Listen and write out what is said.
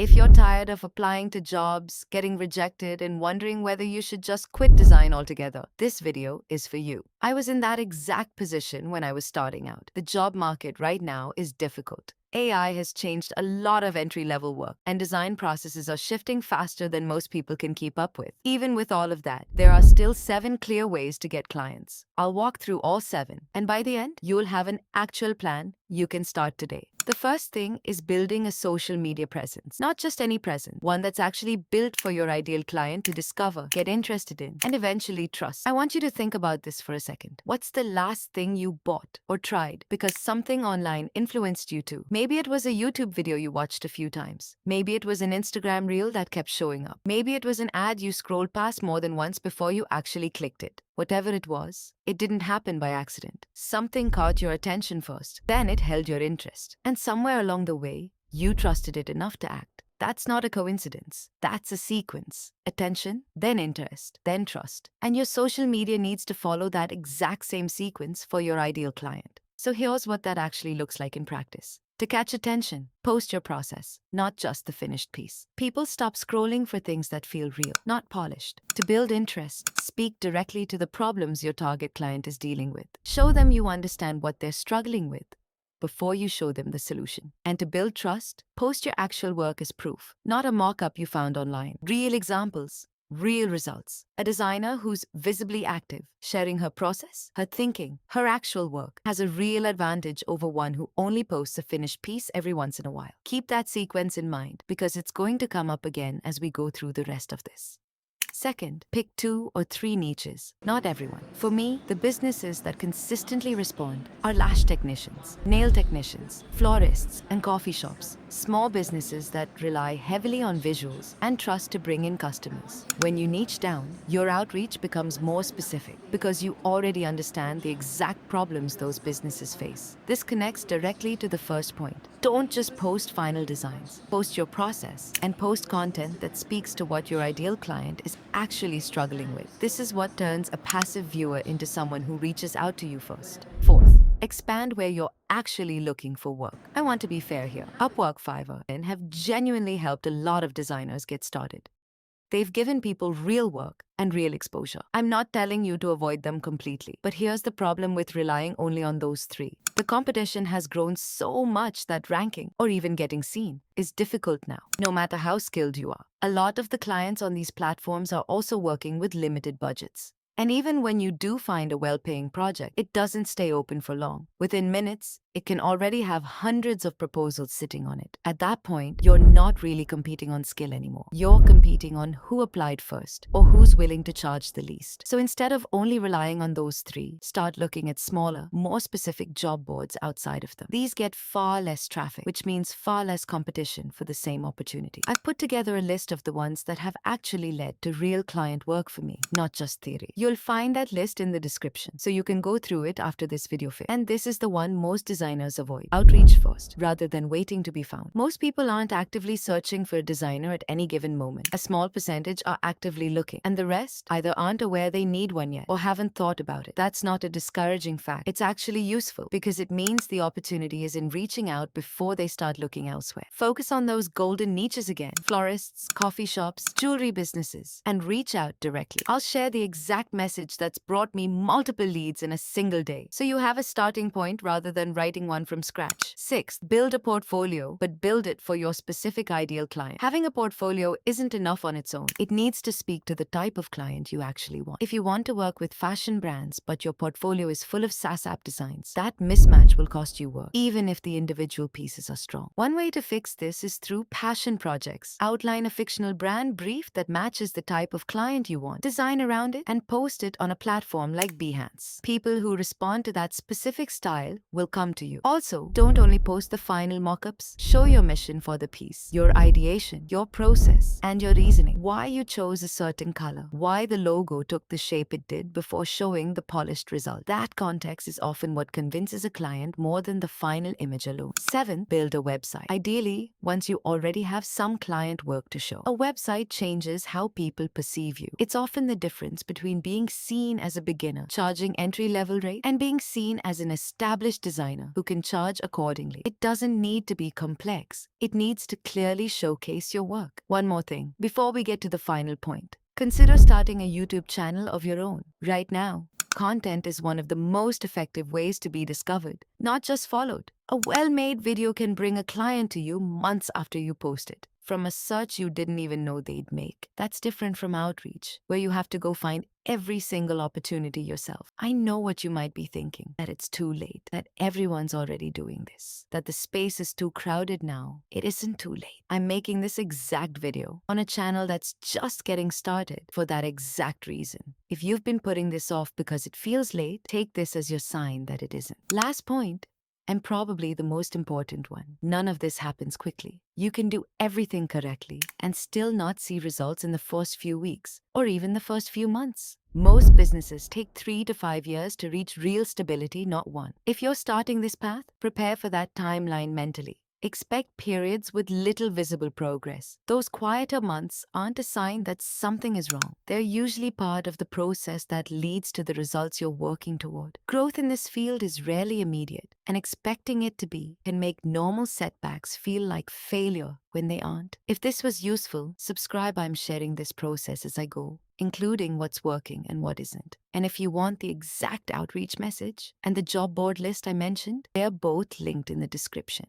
If you're tired of applying to jobs, getting rejected, and wondering whether you should just quit design altogether, this video is for you. I was in that exact position when I was starting out. The job market right now is difficult. AI has changed a lot of entry-level work, and design processes are shifting faster than most people can keep up with. Even with all of that, there are still 7 clear ways to get clients. I'll walk through all 7, and by the end, you'll have an actual plan you can start today. The first thing is building a social media presence. Not just any presence, one that's actually built for your ideal client to discover, get interested in, and eventually trust. I want you to think about this for a second. What's the last thing you bought or tried because something online influenced you to? Maybe it was a YouTube video you watched a few times. Maybe it was an Instagram reel that kept showing up. Maybe it was an ad you scrolled past more than once before you actually clicked it. Whatever it was, it didn't happen by accident. Something caught your attention first, then it held your interest. And somewhere along the way, you trusted it enough to act. That's not a coincidence. That's a sequence. Attention, then interest, then trust. And your social media needs to follow that exact same sequence for your ideal client. So here's what that actually looks like in practice. To catch attention, post your process, not just the finished piece. People stop scrolling for things that feel real, not polished. To build interest, speak directly to the problems your target client is dealing with. Show them you understand what they're struggling with before you show them the solution. And to build trust, post your actual work as proof, not a mock-up you found online. Real examples, real results. A designer who's visibly active, sharing her process, her thinking, her actual work, has a real advantage over one who only posts a finished piece every once in a while. Keep that sequence in mind because it's going to come up again as we go through the rest of this. Second, pick 2 or 3 niches, not everyone. For me, the businesses that consistently respond are lash technicians, nail technicians, florists, and coffee shops. Small businesses that rely heavily on visuals and trust to bring in customers. When you niche down, your outreach becomes more specific because you already understand the exact problems those businesses face. This connects directly to the first point. Don't just post final designs. Post your process and post content that speaks to what your ideal client is actually struggling with. This is what turns a passive viewer into someone who reaches out to you first. Fourth, expand where you're actually looking for work. I want to be fair here. Upwork, Fiverr, and have genuinely helped a lot of designers get started. They've given people real work and real exposure. I'm not telling you to avoid them completely, but here's the problem with relying only on those 3. The competition has grown so much that ranking, or even getting seen, is difficult now, no matter how skilled you are. A lot of the clients on these platforms are also working with limited budgets. And even when you do find a well-paying project, it doesn't stay open for long. Within minutes, it can already have hundreds of proposals sitting on it. At that point, you're not really competing on skill anymore. You're competing on who applied first or who's willing to charge the least. So instead of only relying on those 3, start looking at smaller, more specific job boards outside of them. These get far less traffic, which means far less competition for the same opportunity. I've put together a list of the ones that have actually led to real client work for me, not just theory. You'll find that list in the description, so you can go through it after this video. And this is the one most designers avoid. Outreach first, rather than waiting to be found. Most people aren't actively searching for a designer at any given moment. A small percentage are actively looking, and the rest either aren't aware they need one yet or haven't thought about it. That's not a discouraging fact. It's actually useful because it means the opportunity is in reaching out before they start looking elsewhere. Focus on those golden niches again: florists, coffee shops, jewelry businesses, and reach out directly. I'll share the exact message that's brought me multiple leads in a single day, so you have a starting point rather than writing one from scratch. Sixth, build a portfolio, but build it for your specific ideal client. Having a portfolio isn't enough on its own. It needs to speak to the type of client you actually want. If you want to work with fashion brands, but your portfolio is full of SaaS app designs, that mismatch will cost you work, even if the individual pieces are strong. One way to fix this is through passion projects. Outline a fictional brand brief that matches the type of client you want. Design around it and post it on a platform like Behance. People who respond to that specific style will come to you. Also, don't only post the final mockups. Show your mission for the piece, your ideation, your process, and your reasoning. Why you chose a certain color, why the logo took the shape it did before showing the polished result. That context is often what convinces a client more than the final image alone. 7. Build a website. Ideally, once you already have some client work to show. A website changes how people perceive you. It's often the difference between being seen as a beginner, charging entry-level rate, and being seen as an established designer partner who can charge accordingly. It doesn't need to be complex. It needs to clearly showcase your work. One more thing, before we get to the final point. Consider starting a YouTube channel of your own. Right now, content is one of the most effective ways to be discovered, not just followed. A well-made video can bring a client to you months after you post it, from a search you didn't even know they'd make. That's different from outreach, where you have to go find every single opportunity yourself. I know what you might be thinking, that it's too late, that everyone's already doing this, that the space is too crowded now. It isn't too late. I'm making this exact video on a channel that's just getting started for that exact reason. If you've been putting this off because it feels late, take this as your sign that it isn't. Last point, and probably the most important one. None of this happens quickly. You can do everything correctly and still not see results in the first few weeks or even the first few months. Most businesses take 3 to 5 years to reach real stability, not one. If you're starting this path, prepare for that timeline mentally. Expect periods with little visible progress. Those quieter months aren't a sign that something is wrong. They're usually part of the process that leads to the results you're working toward. Growth in this field is rarely immediate, and expecting it to be can make normal setbacks feel like failure when they aren't. If this was useful, subscribe. I'm sharing this process as I go, including what's working and what isn't. And if you want the exact outreach message and the job board list I mentioned, they're both linked in the description.